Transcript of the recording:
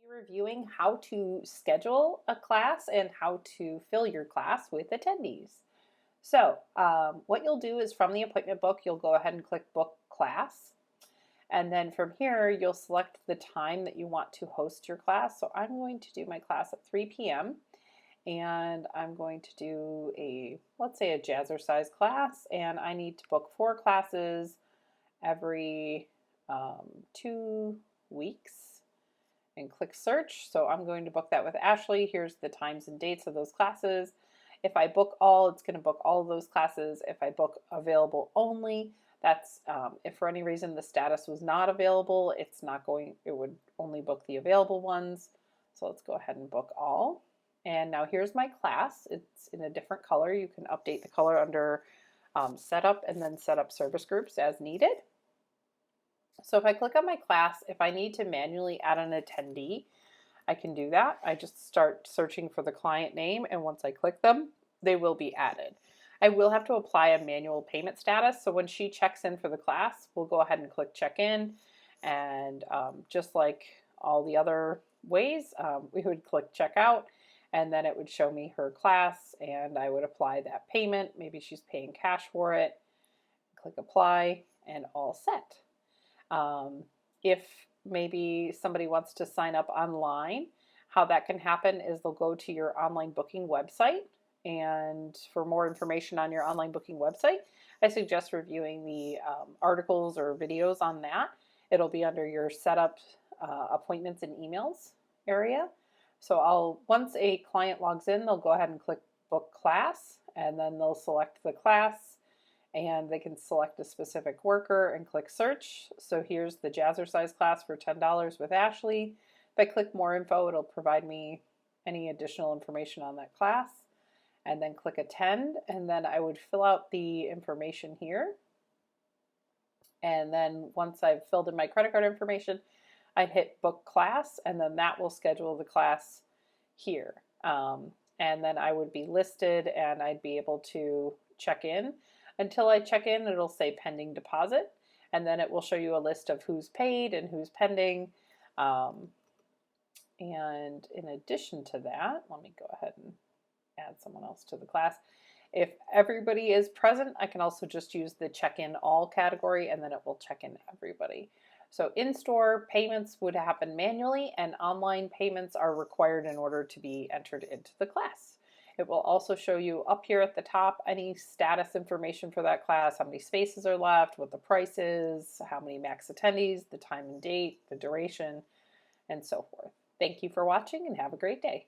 Reviewing how to schedule a class and how to fill your class with attendees. So what you'll do is from the appointment book, you'll go ahead and click book class. And then from here, you'll select the time that you want to host your class. So I'm going to do my class at 3 p.m. and I'm going to do let's say a jazzercise class, and I need to book 4 classes every 2 weeks. And click search. So I'm going to book that with Ashley. Here's the times and dates of those classes. If I book all, it's going to book all of those classes. If I book available only, that's if for any reason the status was not available, it would only book the available ones. So let's go ahead and book all. And now here's my class. It's in a different color. You can update the color under setup and then set up service groups as needed. So if I click on my class, if I need to manually add an attendee, I can do that. I just start searching for the client name, and once I click them, they will be added. I will have to apply a manual payment status, so when she checks in for the class, we'll go ahead and click check in, and just like all the other ways, we would click check out, and then it would show me her class, and I would apply that payment. Maybe she's paying cash for it. Click apply, and all set. If maybe somebody wants to sign up online, how that can happen is they'll go to your online booking website, and for more information on your online booking website, I suggest reviewing the articles or videos on that. It'll be under your setup appointments and emails area. So once a client logs in, they'll go ahead and click book class, and then they'll select the class, and they can select a specific worker and click search. So here's the jazzercise class for $10 with Ashley. If I click more info, it'll provide me any additional information on that class, and then click attend, and then I would fill out the information here. And then once I've filled in my credit card information, I'd hit book class, and then that will schedule the class here. And then I would be listed, and I'd be able to check in. Until I check in, it'll say pending deposit, and then it will show you a list of who's paid and who's pending. And in addition to that, let me go ahead and add someone else to the class. If everybody is present, I can also just use the check-in all category, and then it will check in everybody. So in-store payments would happen manually, and online payments are required in order to be entered into the class. It will also show you up here at the top any status information for that class, how many spaces are left, what the price is, how many max attendees, the time and date, the duration, and so forth. Thank you for watching, and have a great day.